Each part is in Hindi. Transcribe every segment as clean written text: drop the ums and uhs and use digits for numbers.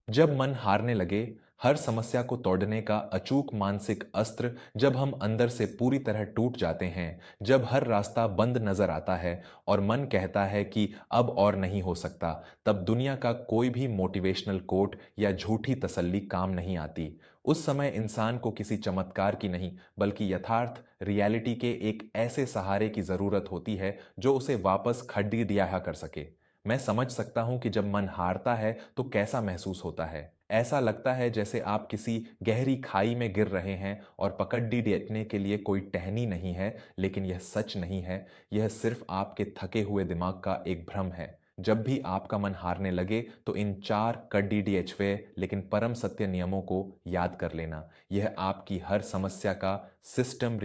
जब मन हारने लगे, हर समस्या को तोड़ने का अचूक मानसिक अस्त्र जब हम अंदर से पूरी तरह टूट जाते हैं, जब हर रास्ता बंद नजर आता है और मन कहता है कि अब और नहीं हो सकता, तब दुनिया का कोई भी मोटिवेशनल कोट या झूठी तसल्ली काम नहीं आती। उस समय इंसान को किसी चमत्कार की नहीं, बल्कि यथार्थ रियलिटी के एक ऐसे सहारे की जरूरत होती है जो उसे वापस खड़ी दिया कर सके। मैं समझ सकता हूं कि जब मन हारता है तो कैसा महसूस होता है। ऐसा लगता है जैसे आप किसी गहरी खाई में गिर रहे हैं और पकड़ी देने के लिए कोई टहनी नहीं है, लेकिन यह सच नहीं है। यह सिर्फ आपके थके हुए दिमाग का एक भ्रम है। जब भी आपका मन हारने लगे तो इन चार कड़ीडीएचवे लेकिन परम सत्य नियमों को याद कर लेना। यह आपकी हर समस्या का सिस्टम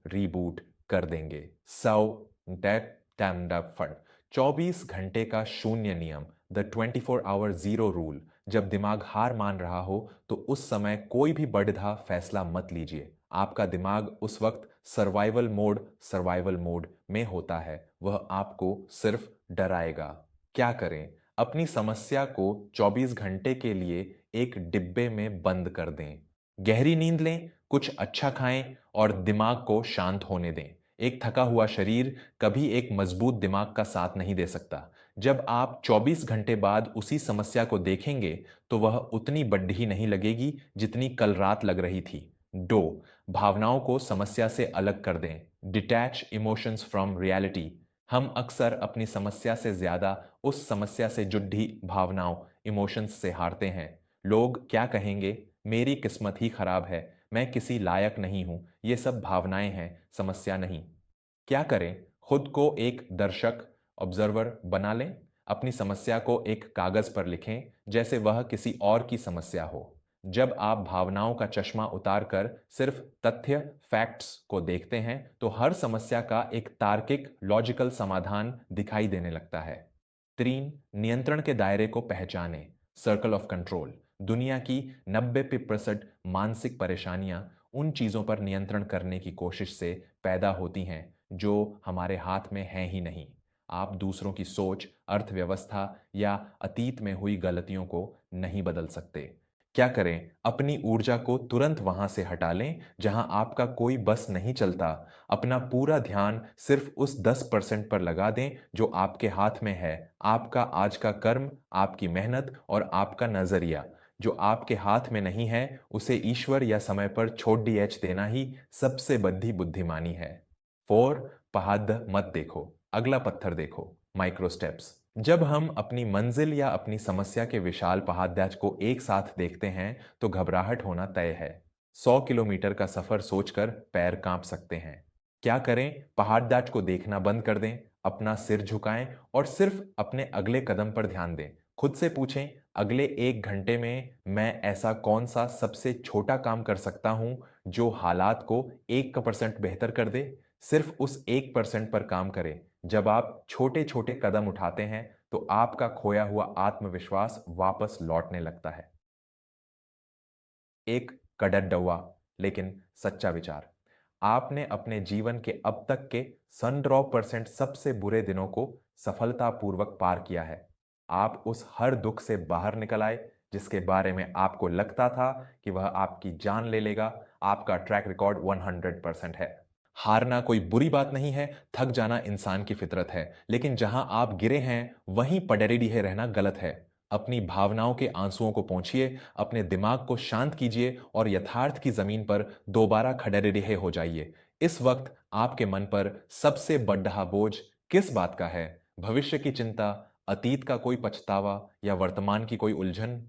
रीबूट कर देंगे। सौ डेट फंड 24 घंटे का शून्य नियम, द 24 आवर जीरो रूल। जब दिमाग हार मान रहा हो तो उस समय कोई भी बढ़ा फैसला मत लीजिए। आपका दिमाग उस वक्त सर्वाइवल मोड में होता है। वह आपको सिर्फ डराएगा। क्या करें? अपनी समस्या को 24 घंटे के लिए एक डिब्बे में बंद कर दें। गहरी नींद लें, कुछ अच्छा खाएं और दिमाग को शांत होने दें। एक थका हुआ शरीर कभी एक मजबूत दिमाग का साथ नहीं दे सकता। जब आप 24 घंटे बाद उसी समस्या को देखेंगे तो वह उतनी बड़ी नहीं लगेगी जितनी कल रात लग रही थी। दो, भावनाओं को समस्या से अलग कर दें। Detach emotions from reality. हम अक्सर अपनी समस्या से ज्यादा उस समस्या से जुड़ी भावनाओं इमोशंस से हारते हैं। लोग क्या कहेंगे, मेरी किस्मत ही खराब है, मैं किसी लायक नहीं हूं, ये सब भावनाएं हैं, समस्या नहीं। क्या करें? खुद को एक दर्शक ऑब्जर्वर बना लें। अपनी समस्या को एक कागज पर लिखें जैसे वह किसी और की समस्या हो। जब आप भावनाओं का चश्मा उतारकर सिर्फ तथ्य फैक्ट्स को देखते हैं तो हर समस्या का एक तार्किक लॉजिकल समाधान दिखाई देने लगता है। तीन, नियंत्रण के दायरे को पहचानें। Circle of control. दुनिया की 90% मानसिक परेशानियां उन चीजों पर नियंत्रण करने की कोशिश से पैदा होती हैं जो हमारे हाथ में हैं ही नहीं। आप दूसरों की सोच, अर्थव्यवस्था या अतीत में हुई गलतियों को नहीं बदल सकते। क्या करें? अपनी ऊर्जा को तुरंत वहां से हटा लें जहां आपका कोई बस नहीं चलता। अपना पूरा ध्यान सिर्फ उस 10% पर लगा दें जो आपके हाथ में है। आपका आज का कर्म, आपकी मेहनत और आपका नजरिया। जो आपके हाथ में नहीं है उसे ईश्वर या समय पर छोड़ देना ही सबसे बड़ी बुद्धिमानी है। फोर, पहाड़ मत देखो, अगला पत्थर देखो। Micro steps. जब हम अपनी मंजिल या अपनी समस्या के विशाल पहाड़ को एक साथ देखते हैं तो घबराहट होना तय है। 100 किलोमीटर का सफर सोचकर पैर कांप सकते हैं। क्या करें? पहाड़ को देखना बंद कर दें, अपना सिर झुकाएं और सिर्फ अपने अगले कदम पर ध्यान दें। खुद से पूछें, अगले 1 घंटे में मैं ऐसा कौन सा सबसे छोटा काम कर सकता हूं जो हालात को 1% बेहतर कर दे। सिर्फ उस 1% पर काम करें। जब आप छोटे छोटे कदम उठाते हैं तो आपका खोया हुआ आत्मविश्वास वापस लौटने लगता है। एक कड़वा लेकिन सच्चा विचार। आपने अपने जीवन के अब तक के 100% सबसे बुरे दिनों को सफलतापूर्वक पार किया है। आप उस हर दुख से बाहर निकल आए जिसके बारे में आपको लगता था कि वह आपकी जान ले लेगा। आपका ट्रैक रिकॉर्ड 100% है। हारना कोई बुरी बात नहीं है, थक जाना इंसान की फितरत है, लेकिन जहां आप गिरे हैं वहीं पडरिढे रहना गलत है। अपनी भावनाओं के आंसुओं को पोंछिए, अपने दिमाग को शांत कीजिए और यथार्थ की जमीन पर दोबारा खड़े हो जाइए। इस वक्त आपके मन पर सबसे बड़ा बोझ किस बात का है? भविष्य की चिंता, अतीत का कोई पछतावा या वर्तमान की कोई उलझन?